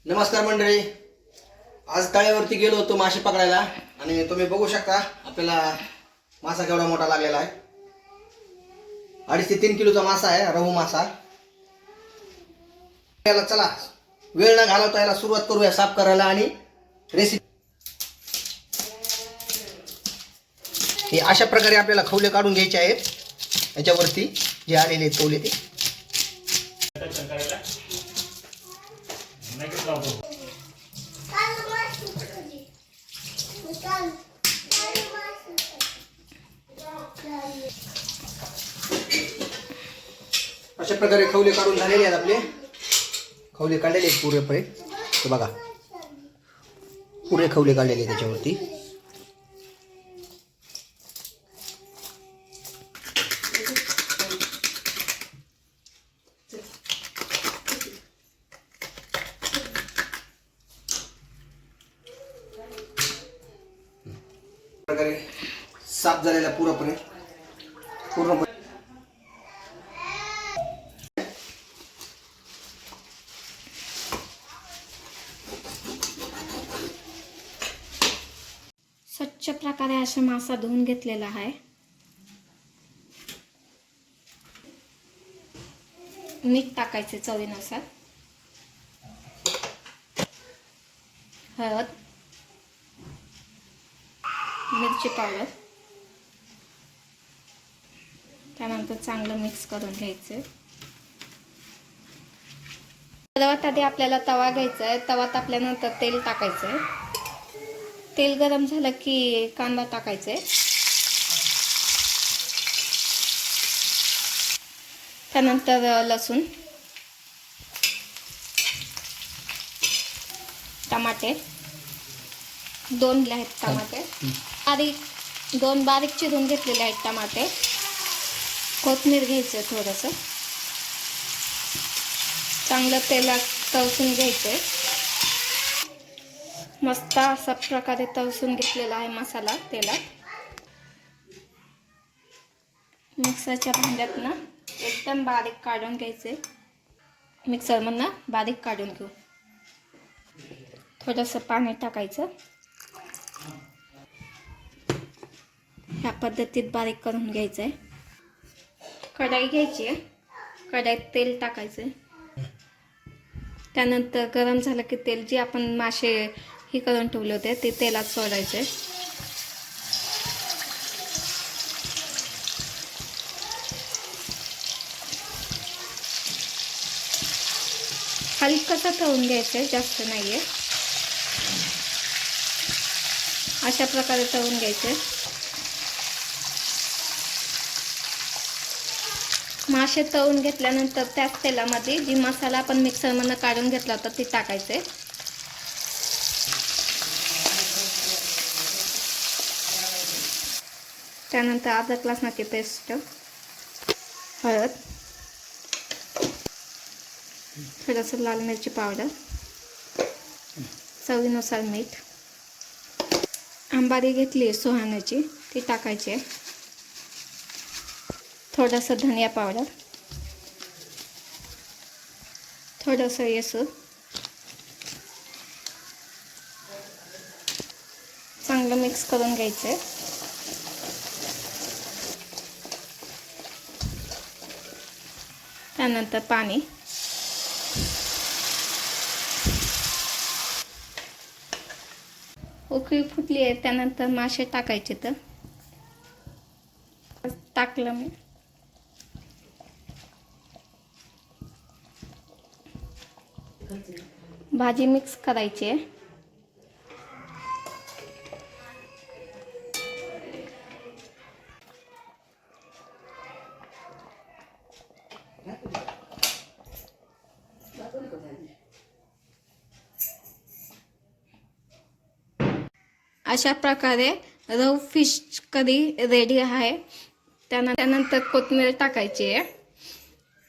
नमस्कार मंडळी, आज तळ्यावरती गेलो होतो मासे पकडायला आणि तुम्ही बघू शकता आपल्याला मासा केवढा मोठा लागलेला आहे. 2.5 ते 3 किलोचा मासा आहे, रहू मासा. याला चला वेळ न घालवता याला सुरुवात करूया साफ करायला आणि रेसिपी. हे अशा प्रकारे आपल्याला खवले काढून घ्यायचे आहेत. याच्यावरती जे आलेले खवले ते अशा प्रकारे खवले काढून झालेले आहेत. आपले खवले काढलेले आहेत पुरेपुरे. हे बघा, पुरे खवले काढलेले त्याच्यावरती. प्रकारे साफ झालेला पूर्णपणे स्वच्छ प्रकारे असा मासा धुवून घेतलेला आहे. मीठ टाकायचे चवीनुसार, हळद, मिरची पावडर, त्यानंतर चांगलं मिक्स करून घ्यायचं. सर्वात आधी आपल्याला तवा घ्यायचा आहे. तवा तापल्यानंतर तेल टाकायचं आहे. तेल गरम झालं की कांदा टाकायचा आहे. त्यानंतर लसूण, टमाटे, 2 आहेत टमाटे, दोन बारीक चिरून घेतलेले आहेत टमाटे. कोथिंबीर घ्यायचं थोडंसं, चांगलं तेलात तळसून घ्यायचं. मस्त अशा प्रकारे तळसून घेतलेला आहे मसाला तेलात. मिक्सरच्या भांड्यातनं एकदम बारीक काढून घ्यायचे. मिक्सरमधनं बारीक काढून घेऊ. थोडंसं पाणी टाकायचं. ह्या पद्धतीत बारीक करून घ्यायचं आहे. कढाई घ्यायची आहे. कढाईत तेल टाकायचं. त्यानंतर गरम झालं की तेल जे आपण मासे हे करून ठेवले होते ते तेलात सोडायचे. हलकसं तळून घ्यायचं, जास्त नाहीये. अशा प्रकारे तळून घ्यायचे. मासे तळून घेतल्यानंतर त्याच तेलामध्ये जी मसाला आपण मिक्सरमधनं काढून घेतला होता ते टाकायचे. त्यानंतर अद्रक लसणाची पेस्ट, हळद, थोडंसं लाल मिरची पावडर, चवीनुसार मीठ, आंबारी घेतली आहे सुहाण्याची ती टाकायची आहे. थोडंसं धनिया पावडर, थोडंसं येसूर, चांगलं मिक्स करून घ्यायचं आहे. त्यानंतर पाणी, उकळी फुटली आहे. त्यानंतर मासे टाकायचे. तर टाकलं मी. भाजी मिक्स करायची आहे. अशा प्रकारे रहू फिश करी रेडी आहे. त्यानंतर कोथिंबीर टाकायची आहे.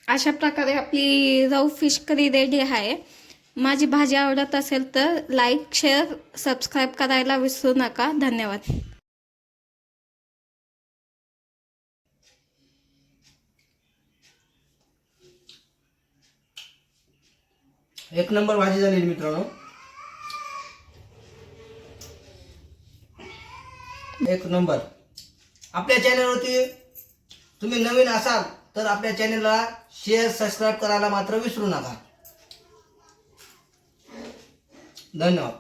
अशा प्रकारे आपली रहू फिश करी रेडी आहे. माझी भाजी आवडत असेल तर लाईक, शेअर, सबस्क्राईब करायला विसरू नका. धन्यवाद. एक नंबर भाजी झालेली मित्रांनो, एक नंबर. आपल्या चॅनलवरती तुम्ही नवीन असाल तर आपल्या चॅनलला शेअर सबस्क्राईब करायला मात्र विसरू नका. धन्यवाद.